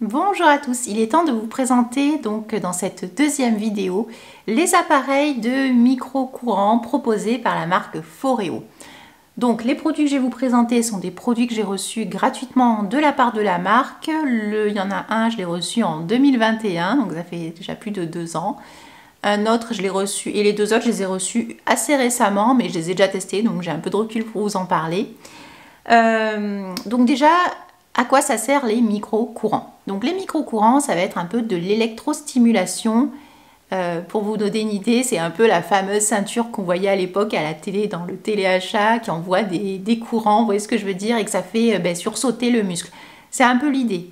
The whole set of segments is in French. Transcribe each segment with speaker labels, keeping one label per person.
Speaker 1: Bonjour à tous, il est temps de vous présenter donc dans cette deuxième vidéo les appareils de micro-courant proposés par la marque Foreo. Donc les produits que je vais vous présenter sont des produits que j'ai reçus gratuitement de la part de la marque. Il y en a un, je l'ai reçu en 2021, donc ça fait déjà plus de 2 ans. Un autre, je l'ai reçu, et les deux autres, je les ai reçus assez récemment, mais je les ai déjà testés, donc j'ai un peu de recul pour vous en parler. Donc déjà, à quoi ça sert les micro-courants? Donc les micro-courants, ça va être un peu de l'électrostimulation. Pour vous donner une idée, c'est un peu la fameuse ceinture qu'on voyait à l'époque à la télé, dans le téléachat, qui envoie des courants, vous voyez ce que je veux dire, et que ça fait sursauter le muscle. C'est un peu l'idée,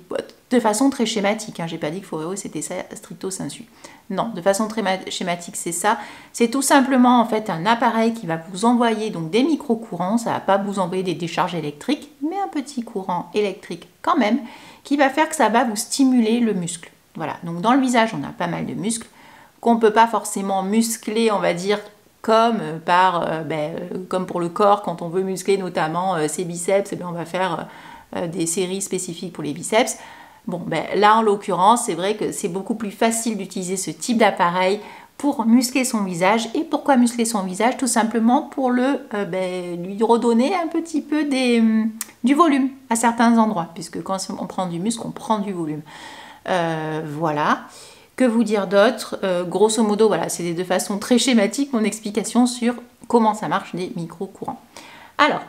Speaker 1: de façon très schématique, hein. J'ai pas dit que Foreo c'était ça stricto sensu. Non, de façon très schématique, c'est ça. C'est tout simplement en fait un appareil qui va vous envoyer donc des micro-courants. Ça va pas vous envoyer des décharges électriques, mais un petit courant électrique quand même, qui va faire que ça va vous stimuler le muscle. Voilà, donc dans le visage, on a pas mal de muscles qu'on ne peut pas forcément muscler, on va dire, comme, comme pour le corps, quand on veut muscler notamment ses biceps, et bien on va faire des séries spécifiques pour les biceps. Bon, là en l'occurrence, c'est vrai que c'est beaucoup plus facile d'utiliser ce type d'appareil pour muscler son visage. Et pourquoi muscler son visage? Tout simplement pour lui redonner un petit peu du volume à certains endroits, puisque quand on prend du muscle, on prend du volume. Voilà. Que vous dire d'autre? Grosso modo, voilà, c'est de façon très schématique mon explication sur comment ça marche les micro-courants. Alors,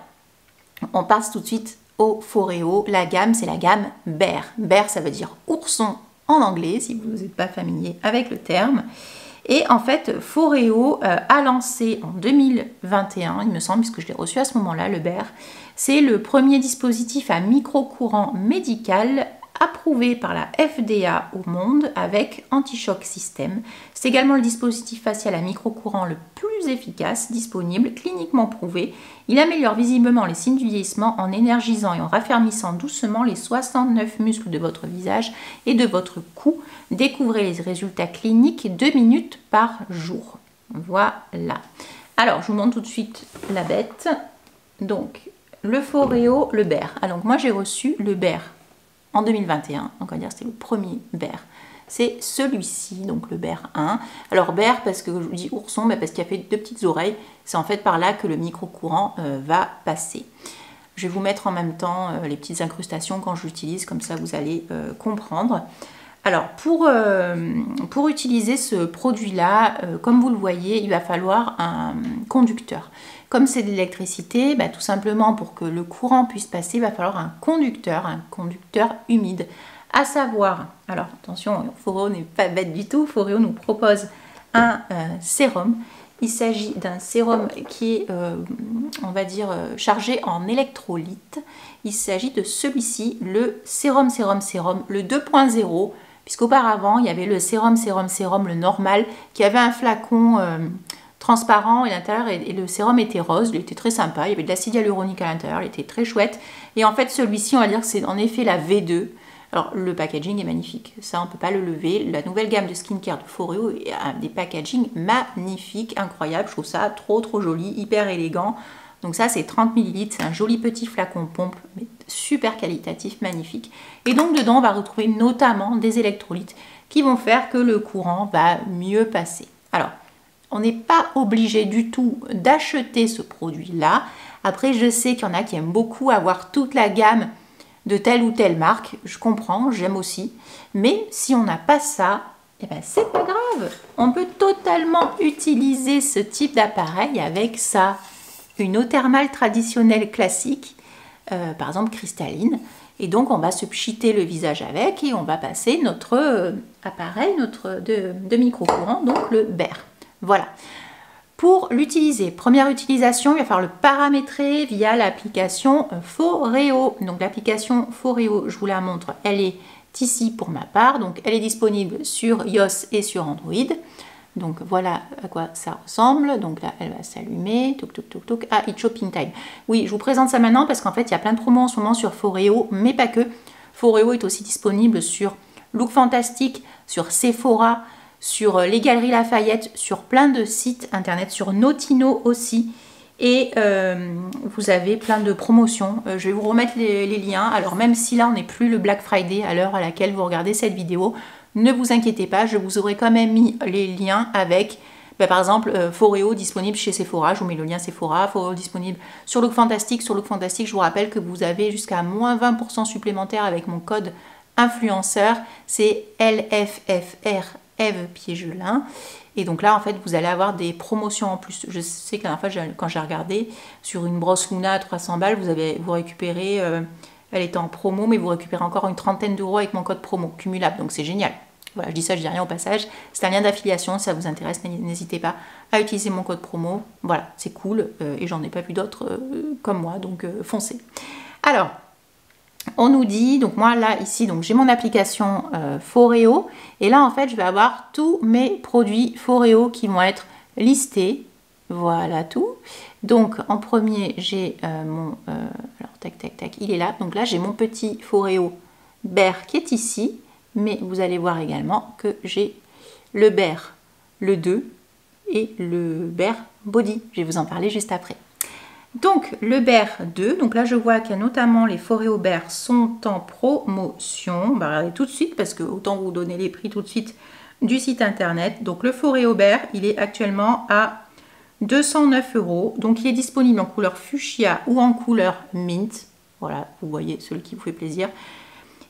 Speaker 1: on passe tout de suite au Foreo. La gamme, c'est la gamme Bear. Bear, ça veut dire ourson en anglais, si vous n'êtes pas familier avec le terme. Et en fait, Foreo a lancé en 2021, il me semble, puisque je l'ai reçu à ce moment-là, le Bear. C'est le premier dispositif à micro-courant médical approuvé par la FDA au monde avec anti-choc système. C'est également le dispositif facial à micro-courant le plus efficace disponible, cliniquement prouvé. Il améliore visiblement les signes du vieillissement en énergisant et en raffermissant doucement les 69 muscles de votre visage et de votre cou. Découvrez les résultats cliniques 2 minutes par jour. Voilà. Alors, je vous montre tout de suite la bête. Donc, le Foreo, le Bear. Alors, moi, j'ai reçu le Bear en 2021, donc on va dire que c'était le premier Bear. C'est celui-ci, donc le Bear 1. Alors Bear, parce que je vous dis ourson, parce qu'il a fait 2 petites oreilles, c'est en fait par là que le micro-courant va passer. Je vais vous mettre en même temps les petites incrustations quand je l'utilise, comme ça vous allez comprendre. Alors pour utiliser ce produit-là, comme vous le voyez, il va falloir un conducteur. Comme c'est de l'électricité, tout simplement pour que le courant puisse passer, il va falloir un conducteur humide. À savoir, alors attention, Foreo n'est pas bête du tout, Foreo nous propose un sérum. Il s'agit d'un sérum qui est, on va dire, chargé en électrolytes. Il s'agit de celui-ci, le sérum, le 2.0, puisqu'auparavant, il y avait le sérum, le normal, qui avait un flacon transparent et l'intérieur, et le sérum était rose, il était très sympa, il y avait de l'acide hyaluronique à l'intérieur, il était très chouette. Et en fait, celui-ci, on va dire que c'est en effet la V2. Alors, le packaging est magnifique, ça on ne peut pas le lever. La nouvelle gamme de skincare de Foreo a des packaging magnifiques, incroyables. Je trouve ça trop joli, hyper élégant. Donc ça, c'est 30 ml, c'est un joli petit flacon pompe, mais super qualitatif, magnifique. Et donc dedans, on va retrouver notamment des électrolytes qui vont faire que le courant va mieux passer. Alors, on n'est pas obligé du tout d'acheter ce produit-là. Après, je sais qu'il y en a qui aiment beaucoup avoir toute la gamme de telle ou telle marque. Je comprends, j'aime aussi. Mais si on n'a pas ça, eh ben, c'est pas grave. On peut totalement utiliser ce type d'appareil avec ça. Une eau thermale traditionnelle classique, par exemple cristalline. Et donc, on va se pchiter le visage avec et on va passer notre appareil de micro-courant, donc le Bear. Voilà. Pour l'utiliser, première utilisation, il va falloir le paramétrer via l'application Foreo. Donc l'application Foreo, je vous la montre, elle est ici pour ma part. Donc elle est disponible sur iOS et sur Android. Donc voilà à quoi ça ressemble. Donc là, elle va s'allumer. Ah, It's Shopping Time. Oui, je vous présente ça maintenant parce qu'en fait, il y a plein de promos en ce moment sur Foreo, mais pas que. Foreo est aussi disponible sur Look Fantastic, sur Sephora, sur les Galeries Lafayette, sur plein de sites internet, sur Notino aussi. Et vous avez plein de promotions. Je vais vous remettre les liens. Alors même si là on n'est plus le Black Friday à l'heure à laquelle vous regardez cette vidéo, ne vous inquiétez pas, je vous aurai quand même mis les liens avec par exemple Foreo disponible chez Sephora. Je vous mets le lien Sephora, Foreo disponible sur Look Fantastic. Sur Look Fantastic, je vous rappelle que vous avez jusqu'à moins 20% supplémentaire avec mon code influenceur. C'est LFFR, Eve Piégelin. Et donc là, en fait, vous allez avoir des promotions en plus. Je sais que la dernière fois, quand j'ai regardé, sur une brosse Luna à 300 balles, vous récupérez, elle était en promo, mais vous récupérez encore une trentaine d'euros avec mon code promo, cumulable. Donc c'est génial. Voilà, je dis ça, je dis rien au passage. C'est un lien d'affiliation, si ça vous intéresse, n'hésitez pas à utiliser mon code promo. Voilà, c'est cool. Et j'en ai pas vu d'autres comme moi, donc foncez. Alors, on nous dit, donc moi là ici, donc j'ai mon application Foreo et là en fait je vais avoir tous mes produits Foreo qui vont être listés, voilà tout. Donc en premier j'ai mon, alors tac tac tac, il est là, donc là j'ai mon petit Foreo Bear qui est ici, mais vous allez voir également que j'ai le Bear, le 2 et le Bear Body, je vais vous en parler juste après. Donc le Bear 2, donc là je vois qu'il y a notamment les Foreo Bear sont en promotion. On va regarder tout de suite parce que autant vous donner les prix tout de suite du site internet. Donc le Foreo Bear, il est actuellement à 209 €. Donc il est disponible en couleur fuchsia ou en couleur mint. Voilà, vous voyez celui qui vous fait plaisir.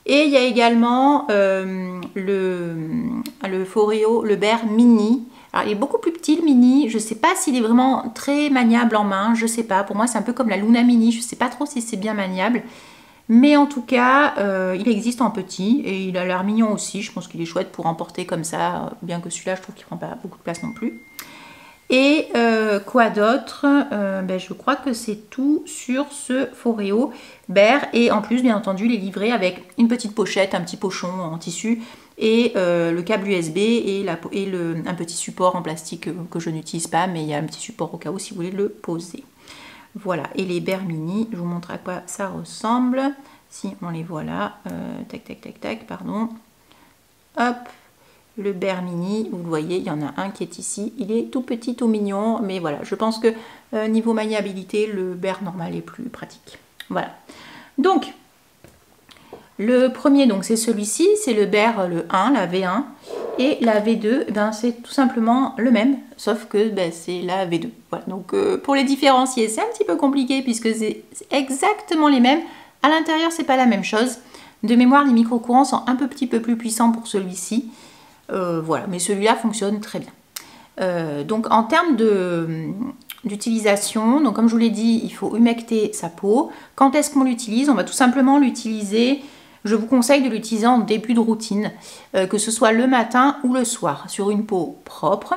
Speaker 1: Et il y a également le Foreo, le Bear Mini. Alors, il est beaucoup plus petit le mini, je ne sais pas s'il est vraiment très maniable en main, je ne sais pas, pour moi c'est un peu comme la Luna Mini, je ne sais pas trop si c'est bien maniable, mais en tout cas il existe en petit et il a l'air mignon aussi, je pense qu'il est chouette pour emporter comme ça, bien que celui-là je trouve qu'il ne prend pas beaucoup de place non plus. Et quoi d'autre, je crois que c'est tout sur ce Foreo Bear et en plus bien entendu il est livré avec une petite pochette, un petit pochon en tissu et le câble USB et un petit support en plastique que je n'utilise pas, mais il y a un petit support au cas où si vous voulez le poser. Voilà, et les Bear Mini, je vous montre à quoi ça ressemble. Si on les voit là, tac tac tac tac, pardon. Hop, le Bear Mini, vous le voyez, il y en a un qui est ici. Il est tout petit, tout mignon, mais voilà, je pense que niveau maniabilité, le Bear normal est plus pratique. Voilà, donc le premier, donc c'est celui-ci, c'est le Bear le 1, la V1, et la V2, ben, c'est tout simplement le même, sauf que ben, c'est la V2. Voilà. Donc pour les différencier, c'est un petit peu compliqué puisque c'est exactement les mêmes. À l'intérieur, c'est pas la même chose. De mémoire, les micro-courants sont un petit peu plus puissants pour celui-ci. Voilà, mais celui-là fonctionne très bien. Donc en termes d'utilisation, donc comme je vous l'ai dit, il faut humecter sa peau. Quand est-ce qu'on l'utilise? On va tout simplement l'utiliser. Je vous conseille de l'utiliser en début de routine, que ce soit le matin ou le soir, sur une peau propre.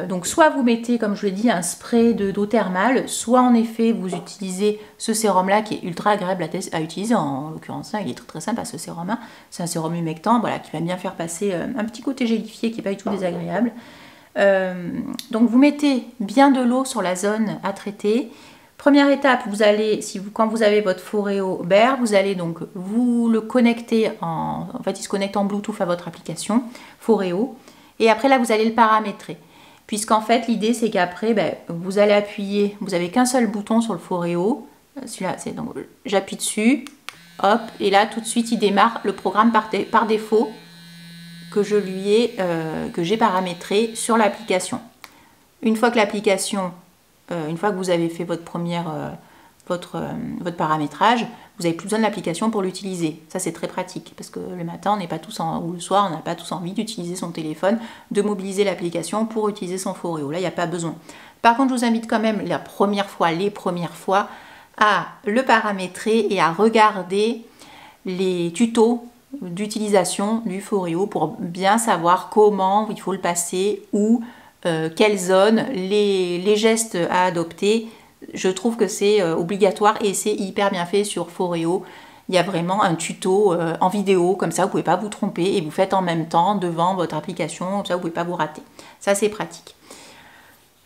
Speaker 1: Donc soit vous mettez, comme je l'ai dit, un spray d'eau thermale, soit en effet vous utilisez ce sérum là qui est ultra agréable à utiliser, en l'occurrence là il est très très sympa ce sérum là, c'est un sérum humectant, voilà, qui va bien faire passer un petit côté gélifié qui n'est pas du tout désagréable. Donc vous mettez bien de l'eau sur la zone à traiter. Première étape, vous allez, quand vous avez votre Foreo Bear, vous allez donc vous le connecter en fait il se connecte en Bluetooth à votre application Foreo, et après là vous allez le paramétrer. Puisqu'en fait l'idée c'est qu'après vous allez appuyer, vous n'avez qu'un seul bouton sur le Foreo, celui-là c'est donc j'appuie dessus, hop, et là tout de suite il démarre le programme par défaut que j'ai paramétré sur l'application. Une fois que l'application, une fois que vous avez fait votre paramétrage, vous n'avez plus besoin de l'application pour l'utiliser. Ça c'est très pratique parce que le matin on n'est pas tous ou le soir on n'a pas tous envie d'utiliser son téléphone, de mobiliser l'application pour utiliser son Foreo. Là il n'y a pas besoin. Par contre je vous invite quand même les premières fois à le paramétrer et à regarder les tutos d'utilisation du Foreo pour bien savoir comment il faut le passer, où, quelle zone, les gestes à adopter. Je trouve que c'est obligatoire et c'est hyper bien fait sur Foreo. Il y a vraiment un tuto en vidéo, comme ça vous ne pouvez pas vous tromper et vous faites en même temps devant votre application, comme ça vous ne pouvez pas vous rater. Ça c'est pratique.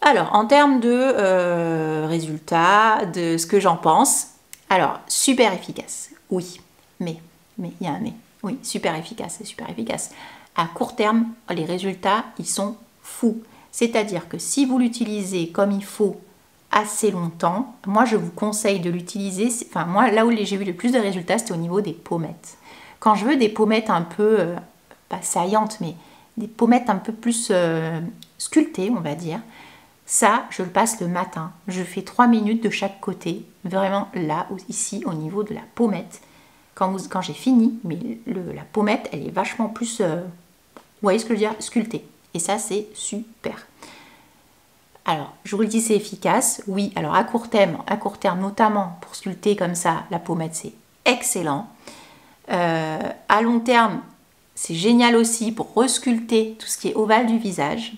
Speaker 1: Alors en termes de résultats, de ce que j'en pense, alors super efficace, oui, mais il y a un mais. Oui, super efficace, c'est super efficace. À court terme, les résultats, ils sont fous. C'est-à-dire que si vous l'utilisez comme il faut assez longtemps. Moi, je vous conseille de l'utiliser. Enfin, moi, là où j'ai vu le plus de résultats, c'était au niveau des pommettes. Quand je veux des pommettes un peu, pas saillantes, mais des pommettes un peu plus sculptées, on va dire, ça, je le passe le matin. Je fais 3 minutes de chaque côté, vraiment là, ici, au niveau de la pommette. Quand j'ai fini, mais la pommette, elle est vachement plus, vous voyez ce que je veux dire, sculptée. Et ça, c'est super. Alors, je vous le dis, c'est efficace. Oui, alors à court terme notamment pour sculpter comme ça, la pommette, c'est excellent. À long terme, c'est génial aussi pour resculpter tout ce qui est ovale du visage.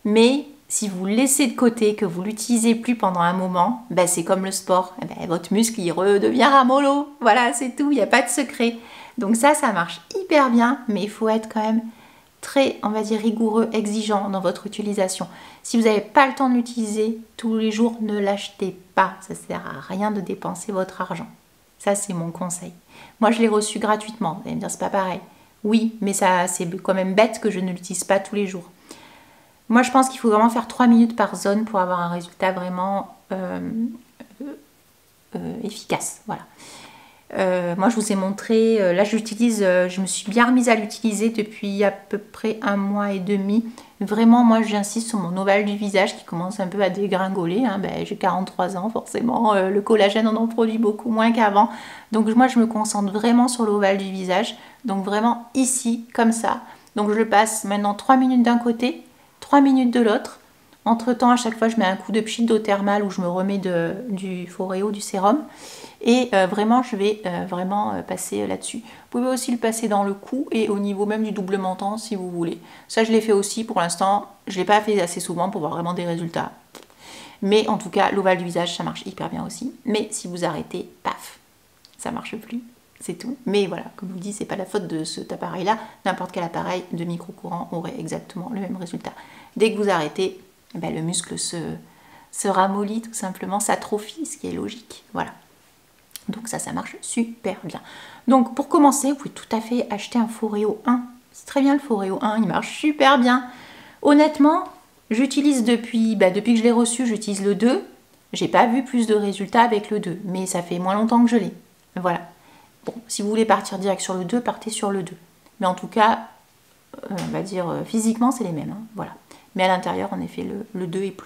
Speaker 1: Mais si vous le laissez de côté, que vous ne l'utilisez plus pendant un moment, ben c'est comme le sport. Ben, votre muscle, il redevient ramollo. Voilà, c'est tout, il n'y a pas de secret. Donc ça marche hyper bien, mais il faut être quand même très, on va dire, rigoureux, exigeant dans votre utilisation. Si vous n'avez pas le temps de l'utiliser tous les jours, ne l'achetez pas. Ça ne sert à rien de dépenser votre argent. Ça, c'est mon conseil. Moi, je l'ai reçu gratuitement. Vous allez me dire, c'est pas pareil. Oui, mais ça, c'est quand même bête que je ne l'utilise pas tous les jours. Moi, je pense qu'il faut vraiment faire 3 minutes par zone pour avoir un résultat vraiment efficace. Voilà. Moi, je vous ai montré, là j'utilise, je me suis bien remise à l'utiliser depuis à peu près 1 mois et demi. Vraiment, moi j'insiste sur mon ovale du visage qui commence un peu à dégringoler. Hein. Ben, j'ai 43 ans, forcément, le collagène on en produit beaucoup moins qu'avant. Donc moi je me concentre vraiment sur l'ovale du visage. Donc vraiment ici, comme ça. Donc je le passe maintenant 3 minutes d'un côté, 3 minutes de l'autre. Entre temps, à chaque fois, je mets un coup de pchit d'eau thermale où je me remets du Foreo, du sérum. Et vraiment, je vais vraiment passer là-dessus. Vous pouvez aussi le passer dans le cou et au niveau même du double menton si vous voulez. Ça, je l'ai fait aussi pour l'instant. Je ne l'ai pas fait assez souvent pour voir vraiment des résultats. Mais en tout cas, l'ovale du visage, ça marche hyper bien aussi. Mais si vous arrêtez, paf, ça ne marche plus. C'est tout. Mais voilà, comme je vous dis, c'est pas la faute de cet appareil-là. N'importe quel appareil de micro-courant aurait exactement le même résultat. Dès que vous arrêtez, ben, le muscle se ramollit tout simplement, s'atrophie, ce qui est logique. Voilà. Donc ça marche super bien. Donc pour commencer, vous pouvez tout à fait acheter un Foreo 1. C'est très bien le Foreo 1, il marche super bien. Honnêtement, j'utilise depuis que je l'ai reçu, j'utilise le 2. J'ai pas vu plus de résultats avec le 2, mais ça fait moins longtemps que je l'ai. Voilà. Bon, si vous voulez partir direct sur le 2, partez sur le 2. Mais en tout cas, on va dire physiquement, c'est les mêmes. Hein. Voilà. Mais à l'intérieur, en effet, le 2 est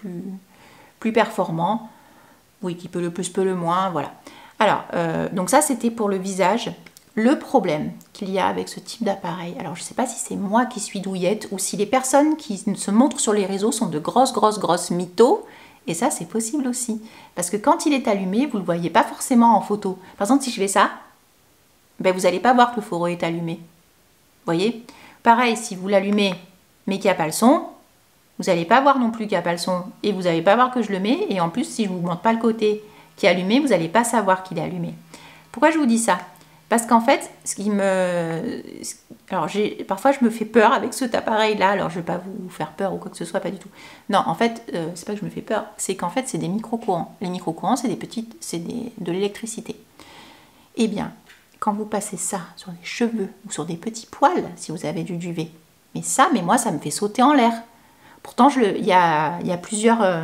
Speaker 1: plus performant. Oui, qui peut le plus, peut le moins, voilà. Alors, donc ça, c'était pour le visage. Le problème qu'il y a avec ce type d'appareil, alors je ne sais pas si c'est moi qui suis douillette ou si les personnes qui se montrent sur les réseaux sont de grosses mythos. Et ça, c'est possible aussi. Parce que quand il est allumé, vous ne le voyez pas forcément en photo. Par exemple, si je fais ça, ben, vous n'allez pas voir que le Foreo est allumé. Vous voyez? Pareil, si vous l'allumez, mais qu'il n'y a pas le son, vous n'allez pas voir non plus qu'il n'y a pas le son. Et vous n'allez pas voir que je le mets. Et en plus, si je ne vous montre pas le côté qui est allumé, vous n'allez pas savoir qu'il est allumé. Pourquoi je vous dis ça? Parce qu'en fait, alors parfois je me fais peur avec cet appareil-là, alors je ne vais pas vous faire peur ou quoi que ce soit, pas du tout. Non, en fait, c'est pas que je me fais peur, c'est qu'en fait c'est des micro-courants. Les micro-courants, c'est de l'électricité. Eh bien, quand vous passez ça sur les cheveux ou sur des petits poils, si vous avez du duvet, mais moi ça me fait sauter en l'air. Pourtant, il y a plusieurs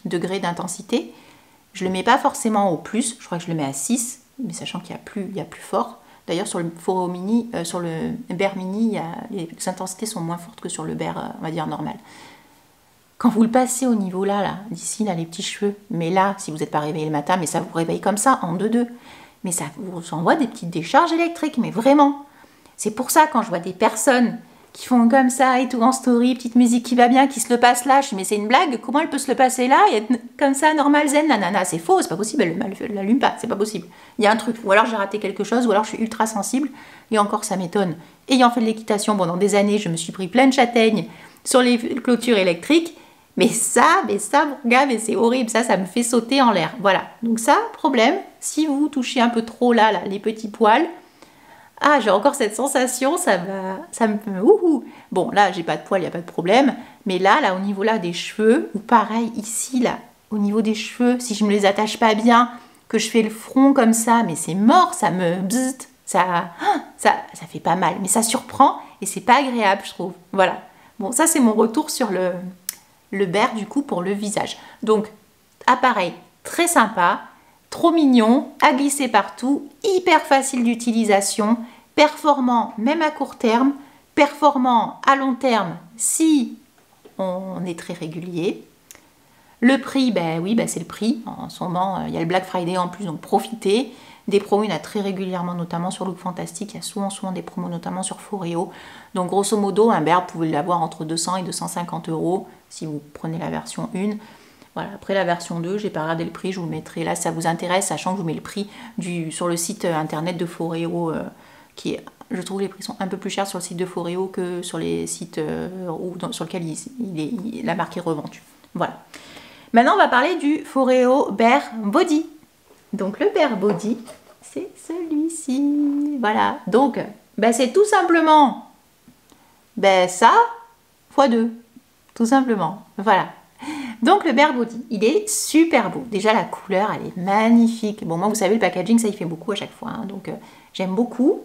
Speaker 1: degrés d'intensité. Je ne le mets pas forcément au plus, je crois que je le mets à 6, mais sachant qu'il y a plus fort. D'ailleurs, sur le Foreo Mini, sur le Bear Mini, les intensités sont moins fortes que sur le Bear, on va dire, normal. Quand vous le passez au niveau là, d'ici, là, les petits cheveux, mais là, si vous n'êtes pas réveillé le matin, mais ça vous réveille comme ça, en 2-2. Mais ça vous envoie des petites décharges électriques, mais vraiment. C'est pour ça, quand je vois des personnes qui font comme ça et tout en story, petite musique qui va bien, qui se le passe là, je dis mais c'est une blague, comment elle peut se le passer là et être comme ça, normal, zen, nanana, c'est faux, c'est pas possible, elle l'allume pas, c'est pas possible. Il y a un truc, ou alors j'ai raté quelque chose, ou alors je suis ultra sensible, et encore ça m'étonne. Ayant fait de l'équitation pendant des années, je me suis pris plein de châtaignes sur les clôtures électriques, mais ça, mon gars, mais c'est horrible, ça me fait sauter en l'air. Voilà, donc ça, problème, si vous touchez un peu trop là les petits poils, ah, j'ai encore cette sensation, ça me... Ouhou. Bon, là, j'ai pas de poils, il n'y a pas de problème. Mais là, au niveau là des cheveux, ou pareil, ici, là, au niveau des cheveux, si je me les attache pas bien, que je fais le front comme ça, mais c'est mort, ça me... Bzzzt, ça fait pas mal. Mais ça surprend et c'est pas agréable, je trouve. Voilà. Bon, ça, c'est mon retour sur le Bear, du coup, pour le visage. Donc, appareil très sympa, trop mignon, à glisser partout, hyper facile d'utilisation, performant même à court terme, performant à long terme si on est très régulier. Le prix, ben oui, ben c'est le prix. En ce moment, il y a le Black Friday en plus, donc profitez. Des promos, il y en a très régulièrement, notamment sur Look Fantastic. Il y a souvent des promos, notamment sur Foreo. Donc grosso modo, un berbe, vous pouvez l'avoir entre 200 et 250 € si vous prenez la version 1. Voilà, après la version 2, j'ai pas regardé le prix, je vous le mettrai là si ça vous intéresse, sachant que je vous mets le prix sur le site internet de Foreo, je trouve que les prix sont un peu plus chers sur le site de Foreo que sur les sites sur lesquels la marque est revendue. Voilà. Maintenant, on va parler du Foreo Bare Body. Donc, le Bare Body, c'est celui-ci. Voilà. Donc, ben, c'est tout simplement ça x 2. Tout simplement. Voilà. Donc, le Bare Body, il est super beau. Déjà, la couleur, elle est magnifique. Bon, moi, vous savez, le packaging, ça y fait beaucoup à chaque fois. Hein, donc, j'aime beaucoup.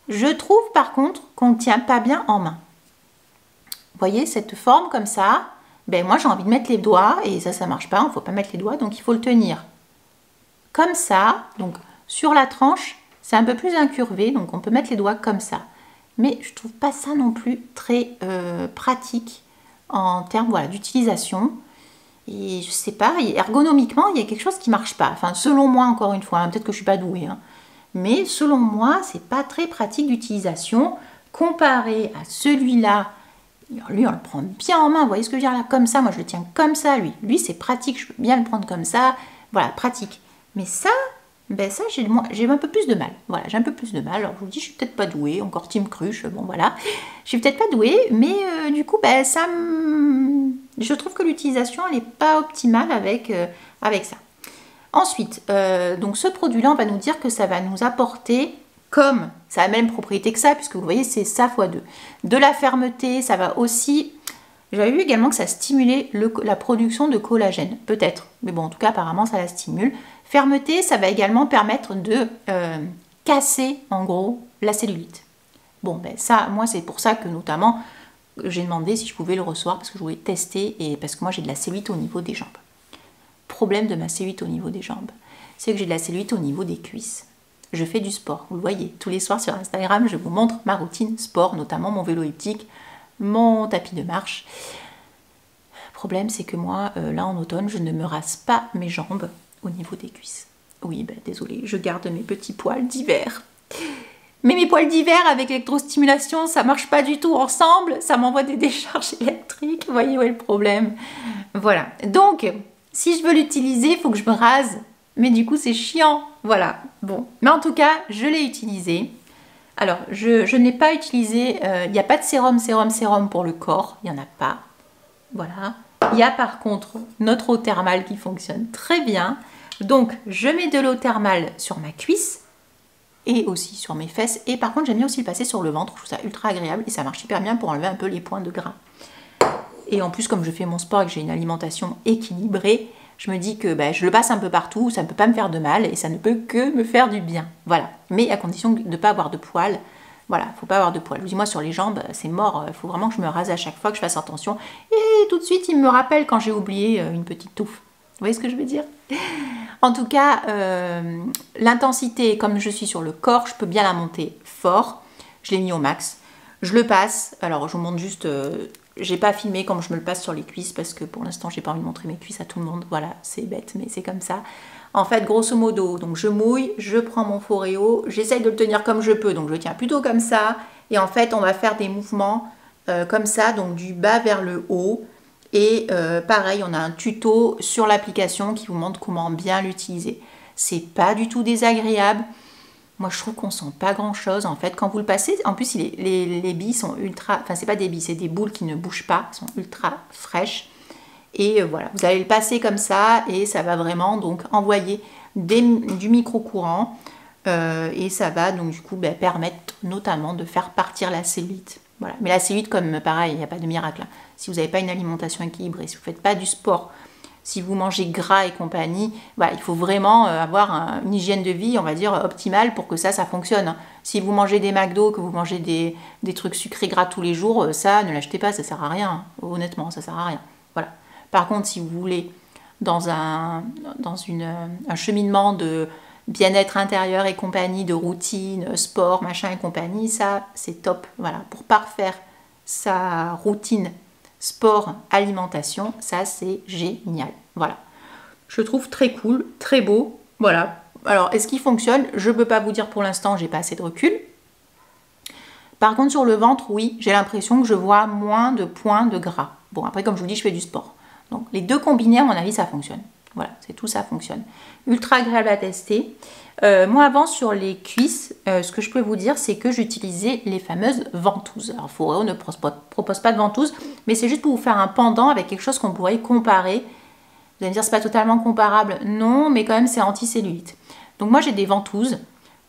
Speaker 1: Je trouve, par contre, qu'on ne tient pas bien en main. Vous voyez, cette forme comme ça, ben moi j'ai envie de mettre les doigts et ça marche pas, il ne faut pas mettre les doigts, donc il faut le tenir comme ça. Donc sur la tranche, c'est un peu plus incurvé, donc on peut mettre les doigts comme ça. Mais je trouve pas ça non plus très pratique en termes d'utilisation. Et je sais pas, ergonomiquement, il y a quelque chose qui marche pas. Enfin, selon moi, encore une fois, hein, peut-être que je suis pas douée, hein, mais selon moi, c'est pas très pratique d'utilisation comparé à celui-là. Lui, on le prend bien en main, vous voyez ce que je veux dire là, comme ça, moi je le tiens comme ça, lui. Lui, c'est pratique, je peux bien le prendre comme ça, voilà, pratique. Mais ça, j'ai un peu plus de mal. Voilà, j'ai un peu plus de mal. Alors, je vous dis, je suis peut-être pas douée, encore team cruche, bon voilà. Je suis peut-être pas douée, mais du coup, je trouve que l'utilisation, elle n'est pas optimale avec ça. Ensuite, donc ce produit-là, on va nous dire que ça va nous apporter... Comme ça a la même propriété que ça, puisque vous voyez, c'est ça x 2. De la fermeté, ça va aussi... J'avais vu également que ça stimulait la production de collagène, peut-être. Mais bon, en tout cas, apparemment, ça la stimule. Fermeté, ça va également permettre de casser, en gros, la cellulite. Bon, ben ça, moi, c'est pour ça que, notamment, j'ai demandé si je pouvais le recevoir, parce que je voulais tester, et parce que moi, j'ai de la cellulite au niveau des jambes. Problème de ma cellulite au niveau des jambes, c'est que j'ai de la cellulite au niveau des cuisses. Je fais du sport, vous le voyez, tous les soirs sur Instagram, je vous montre ma routine sport, notamment mon vélo elliptique, mon tapis de marche. Le problème, c'est que moi, là en automne, je ne me rase pas mes jambes au niveau des cuisses. Oui, ben désolée, je garde mes petits poils d'hiver. Mais mes poils d'hiver avec l'électrostimulation, ça marche pas du tout ensemble, ça m'envoie des décharges électriques, vous voyez où est le problème. Voilà, donc, si je veux l'utiliser, il faut que je me rase. Mais du coup, c'est chiant. Voilà. Bon. Mais en tout cas, je l'ai utilisé. Alors, je n'ai pas utilisé... Il n'y a pas de sérum pour le corps. Il n'y en a pas. Voilà. Il y a par contre notre eau thermale qui fonctionne très bien. Donc, je mets de l'eau thermale sur ma cuisse et aussi sur mes fesses. Et par contre, j'aime bien aussi le passer sur le ventre. Je trouve ça ultra agréable et ça marche hyper bien pour enlever un peu les points de gras. Et en plus, comme je fais mon sport et que j'ai une alimentation équilibrée, je me dis que je le passe un peu partout, ça ne peut pas me faire de mal et ça ne peut que me faire du bien. Voilà. Mais à condition de ne pas avoir de poils. Voilà, il ne faut pas avoir de poils. Je vous dis, moi, sur les jambes, c'est mort. Il faut vraiment que je me rase à chaque fois, que je fasse attention. Et tout de suite, il me rappelle quand j'ai oublié une petite touffe. Vous voyez ce que je veux dire? En tout cas, l'intensité, comme je suis sur le corps, je peux bien la monter fort. Je l'ai mis au max. Je le passe. Alors, je vous montre juste... j'ai pas filmé comme je me le passe sur les cuisses parce que pour l'instant j'ai pas envie de montrer mes cuisses à tout le monde. Voilà, c'est bête mais c'est comme ça. En fait, grosso modo, donc je mouille, je prends mon Foreo, j'essaye de le tenir comme je peux, donc je le tiens plutôt comme ça. Et en fait, on va faire des mouvements comme ça, donc du bas vers le haut. Et pareil, on a un tuto sur l'application qui vous montre comment bien l'utiliser. C'est pas du tout désagréable. Moi, je trouve qu'on sent pas grand-chose, en fait. Quand vous le passez, en plus, les billes sont ultra... Enfin, c'est pas des billes, c'est des boules qui ne bougent pas, sont ultra fraîches. Et voilà, vous allez le passer comme ça et ça va vraiment donc envoyer du micro-courant. Et ça va donc du coup permettre notamment de faire partir la cellulite. Voilà. Mais la cellulite, comme pareil, il n'y a pas de miracle. Hein. Si vous n'avez pas une alimentation équilibrée, si vous ne faites pas du sport, si vous mangez gras et compagnie, voilà, il faut vraiment avoir une hygiène de vie, on va dire, optimale pour que ça fonctionne. Hein. Si vous mangez des McDo, que vous mangez des trucs sucrés gras tous les jours, ça, ne l'achetez pas, ça ne sert à rien. Hein. Honnêtement, ça ne sert à rien. Voilà. Par contre, si vous voulez dans un cheminement de bien-être intérieur et compagnie, de routine, sport, machin et compagnie, ça c'est top. Voilà, pour parfaire sa routine sport, alimentation, ça c'est génial. Voilà, je trouve très cool, très beau. Voilà. Alors, est-ce qu'il fonctionne? Je ne peux pas vous dire pour l'instant, j'ai pas assez de recul. Par contre, sur le ventre, oui, j'ai l'impression que je vois moins de points de gras. Bon, après, comme je vous dis, je fais du sport. Donc, les deux combinés, à mon avis, ça fonctionne. Voilà, c'est tout, ça fonctionne. Ultra agréable à tester. Moi, avant, sur les cuisses, ce que je peux vous dire, c'est que j'utilisais les fameuses ventouses. Alors, Foreo ne propose pas de ventouses, mais c'est juste pour vous faire un pendant avec quelque chose qu'on pourrait comparer. Vous allez me dire, c'est pas totalement comparable. Non, mais quand même, c'est anti-cellulite. Donc, moi, j'ai des ventouses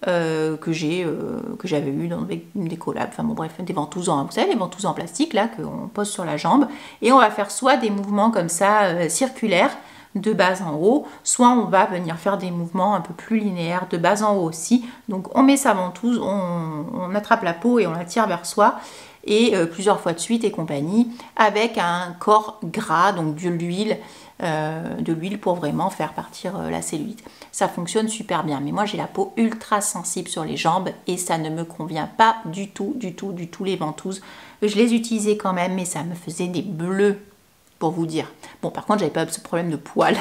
Speaker 1: que j'avais eu dans des collabs, enfin bon bref, des ventouses vous savez, les ventouses en plastique là qu'on pose sur la jambe, et on va faire soit des mouvements comme ça circulaires de bas en haut, soit on va venir faire des mouvements un peu plus linéaires de bas en haut aussi. Donc on met sa ventouse, on attrape la peau et on la tire vers soi, et plusieurs fois de suite et compagnie, avec un corps gras, donc de l'huile pour vraiment faire partir la cellulite. Ça fonctionne super bien, mais moi j'ai la peau ultra sensible sur les jambes et ça ne me convient pas du tout les ventouses. Je les utilisais quand même, mais ça me faisait des bleus, pour vous dire. Bon, par contre, j'avais pas ce problème de poils.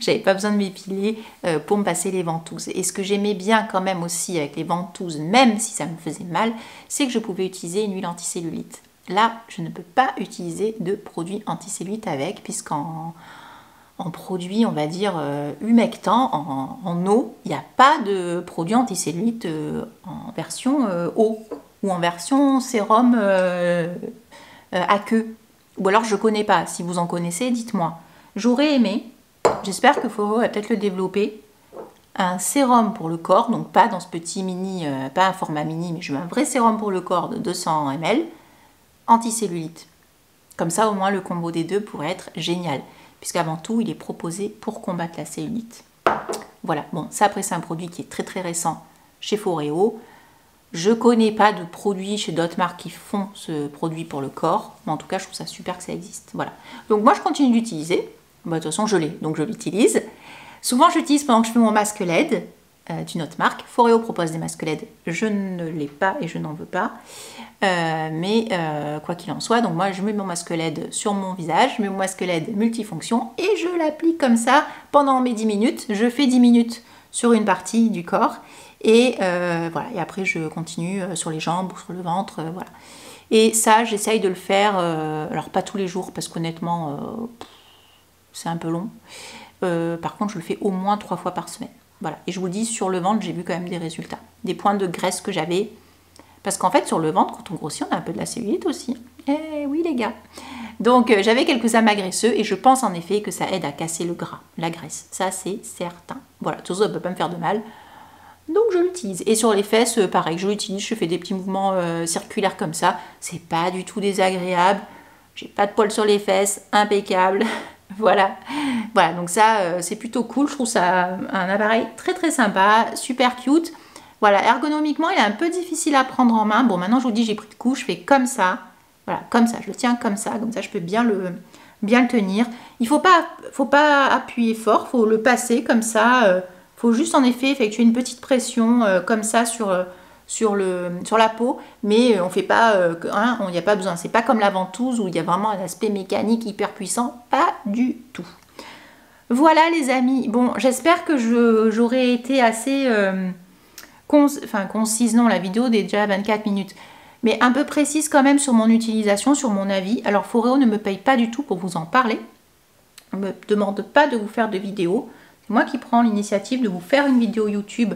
Speaker 1: J'avais pas besoin de m'épiler pour me passer les ventouses. Et ce que j'aimais bien quand même aussi avec les ventouses, même si ça me faisait mal, c'est que je pouvais utiliser une huile anticellulite. Là, je ne peux pas utiliser de produit anticellulite avec, puisqu'en produit, on va dire, humectant, en eau, il n'y a pas de produit anticellulite en version eau ou en version sérum aqueux. Ou alors je ne connais pas. Si vous en connaissez, dites-moi. J'aurais aimé, j'espère que Foreo va peut-être le développer, un sérum pour le corps, donc pas dans ce petit mini, pas un format mini, mais je veux un vrai sérum pour le corps de 200 ml, anticellulite. Comme ça, au moins, le combo des deux pourrait être génial, puisqu'avant tout, il est proposé pour combattre la cellulite. Voilà, bon, ça après, c'est un produit qui est très très récent chez Foreo. Je connais pas de produits chez d'autres marques qui font ce produit pour le corps, mais en tout cas, je trouve ça super que ça existe. Voilà. Donc moi, je continue d'utiliser. Bah, de toute façon, je l'ai, donc je l'utilise. Souvent, j'utilise pendant que je fais mon masque LED d'une autre marque. Foreo propose des masques LED. Je ne l'ai pas et je n'en veux pas. Mais quoi qu'il en soit, donc moi, je mets mon masque LED sur mon visage, je mets mon masque LED multifonction et je l'applique comme ça pendant mes 10 minutes. Je fais 10 minutes sur une partie du corps. Et voilà, et après je continue sur les jambes ou sur le ventre, voilà. Et ça, j'essaye de le faire, alors pas tous les jours, parce qu'honnêtement, c'est un peu long. Par contre, je le fais au moins 3 fois par semaine. Voilà, et je vous dis, sur le ventre, j'ai vu quand même des résultats. Des points de graisse que j'avais. Parce qu'en fait, sur le ventre, quand on grossit, on a un peu de la cellulite aussi. Eh oui, les gars. Donc, j'avais quelques amas graisseux et je pense en effet que ça aide à casser le gras, la graisse. Ça, c'est certain. Voilà, tout ça ne peut pas me faire de mal. Donc je l'utilise. Et sur les fesses, pareil, je l'utilise, je fais des petits mouvements circulaires comme ça. C'est pas du tout désagréable. J'ai pas de poils sur les fesses, impeccable. Voilà. Voilà, donc ça, c'est plutôt cool. Je trouve ça un appareil très très sympa, super cute. Voilà, ergonomiquement, il est un peu difficile à prendre en main. Bon, maintenant je vous dis, j'ai pris de coup, je fais comme ça. Voilà, comme ça, je le tiens comme ça je peux bien le tenir. Il faut pas appuyer fort, il faut le passer comme ça. Faut juste en effet effectuer une petite pression comme ça sur la peau, mais on fait pas, il n'y a pas besoin. C'est pas comme la ventouse où il y a vraiment un aspect mécanique hyper puissant, pas du tout. Voilà les amis. Bon, j'espère que j'aurais été assez concise. Non, la vidéo est déjà à 24 minutes. Mais un peu précise quand même sur mon utilisation, sur mon avis. Alors Foreo ne me paye pas du tout pour vous en parler. On ne me demande pas de vous faire de vidéos. C'est moi qui prends l'initiative de vous faire une vidéo YouTube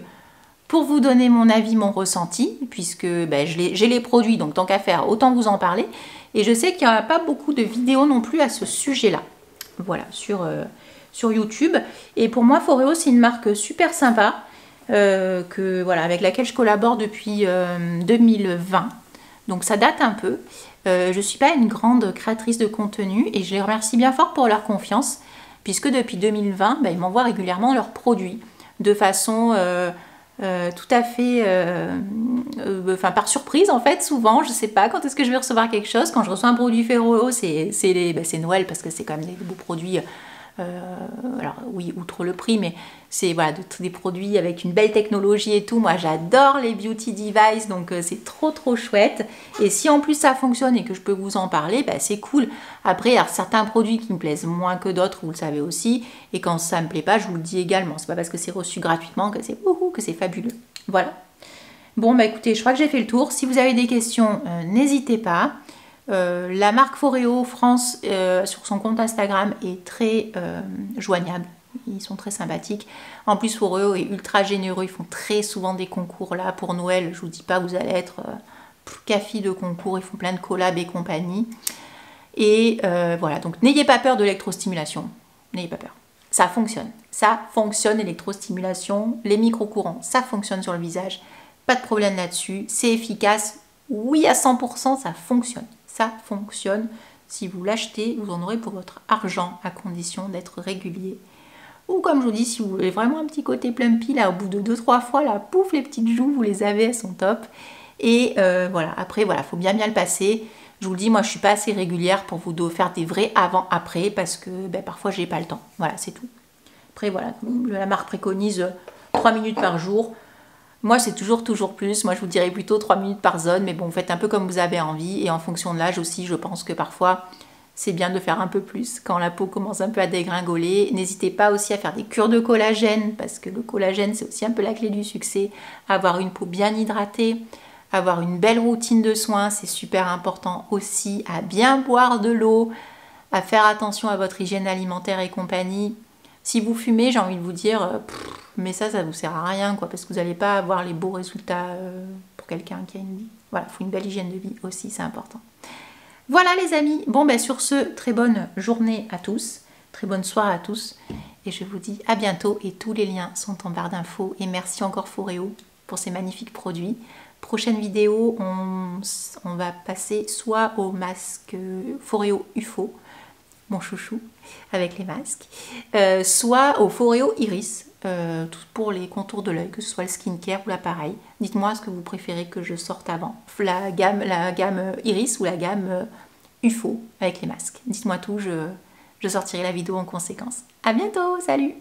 Speaker 1: pour vous donner mon avis, mon ressenti, puisque j'ai les produits, donc tant qu'à faire, autant vous en parler. Et je sais qu'il n'y a pas beaucoup de vidéos non plus à ce sujet-là. Voilà, sur YouTube. Et pour moi, Foreo, c'est une marque super sympa, avec laquelle je collabore depuis 2020. Donc ça date un peu. Je ne suis pas une grande créatrice de contenu et je les remercie bien fort pour leur confiance, puisque depuis 2020, ils m'envoient régulièrement leurs produits de façon tout à fait par surprise en fait. Souvent, je ne sais pas quand est-ce que je vais recevoir quelque chose. Quand je reçois un produit Foreo, c'est Noël, parce que c'est quand même des beaux produits Alors oui, outre le prix, mais c'est voilà, des produits avec une belle technologie et tout. Moi j'adore les beauty devices, donc c'est trop chouette. Et si en plus ça fonctionne et que je peux vous en parler, bah, c'est cool. Après, il y a certains produits qui me plaisent moins que d'autres, vous le savez aussi. Et quand ça me plaît pas, je vous le dis également. C'est pas parce que c'est reçu gratuitement que c'est fabuleux. Voilà. Bon bah écoutez, je crois que j'ai fait le tour. Si vous avez des questions, n'hésitez pas. La marque Foreo France sur son compte Instagram est très joignable. Ils sont très sympathiques. En plus, Foreo est ultra généreux. Ils font très souvent des concours là pour Noël. Je vous dis pas, vous allez être café de concours. Ils font plein de collabs et compagnie. Et voilà, donc n'ayez pas peur de l'électrostimulation. N'ayez pas peur. Ça fonctionne. Ça fonctionne, l'électrostimulation. Les micro-courants, ça fonctionne sur le visage. Pas de problème là-dessus. C'est efficace. Oui, à 100%, ça fonctionne. Ça fonctionne. Si vous l'achetez, vous en aurez pour votre argent à condition d'être régulier. Ou comme je vous dis, si vous voulez vraiment un petit côté plumpy, là, au bout de 2-3 fois, là, pouf, les petites joues, vous les avez, elles sont top. Et voilà, après, voilà, faut bien le passer. Je vous le dis, moi, je suis pas assez régulière pour vous faire des vrais avant-après parce que ben, parfois, j'ai pas le temps. Voilà, c'est tout. Après, voilà, la marque préconise 3 minutes par jour. Moi, c'est toujours plus. Moi, je vous dirais plutôt 3 minutes par zone. Mais bon, vous faites un peu comme vous avez envie. Et en fonction de l'âge aussi, je pense que parfois, c'est bien de faire un peu plus quand la peau commence un peu à dégringoler. N'hésitez pas aussi à faire des cures de collagène. Parce que le collagène, c'est aussi un peu la clé du succès. Avoir une peau bien hydratée. Avoir une belle routine de soins. C'est super important aussi. À bien boire de l'eau. À faire attention à votre hygiène alimentaire et compagnie. Si vous fumez, j'ai envie de vous dire, mais ça vous sert à rien, quoi, parce que vous n'allez pas avoir les beaux résultats pour quelqu'un qui a une vie. Voilà, il faut une belle hygiène de vie aussi, c'est important. Voilà les amis, bon ben sur ce, très bonne journée à tous, très bonne soirée à tous, et je vous dis à bientôt, et tous les liens sont en barre d'infos, et merci encore Foreo pour ces magnifiques produits. Prochaine vidéo, on va passer soit au masque Foreo UFO, mon chouchou, avec les masques, soit au Foreo Iris, pour les contours de l'œil, que ce soit le skincare ou l'appareil. Dites-moi ce que vous préférez que je sorte avant, la gamme Iris ou la gamme UFO avec les masques. Dites-moi tout, je sortirai la vidéo en conséquence. À bientôt, salut!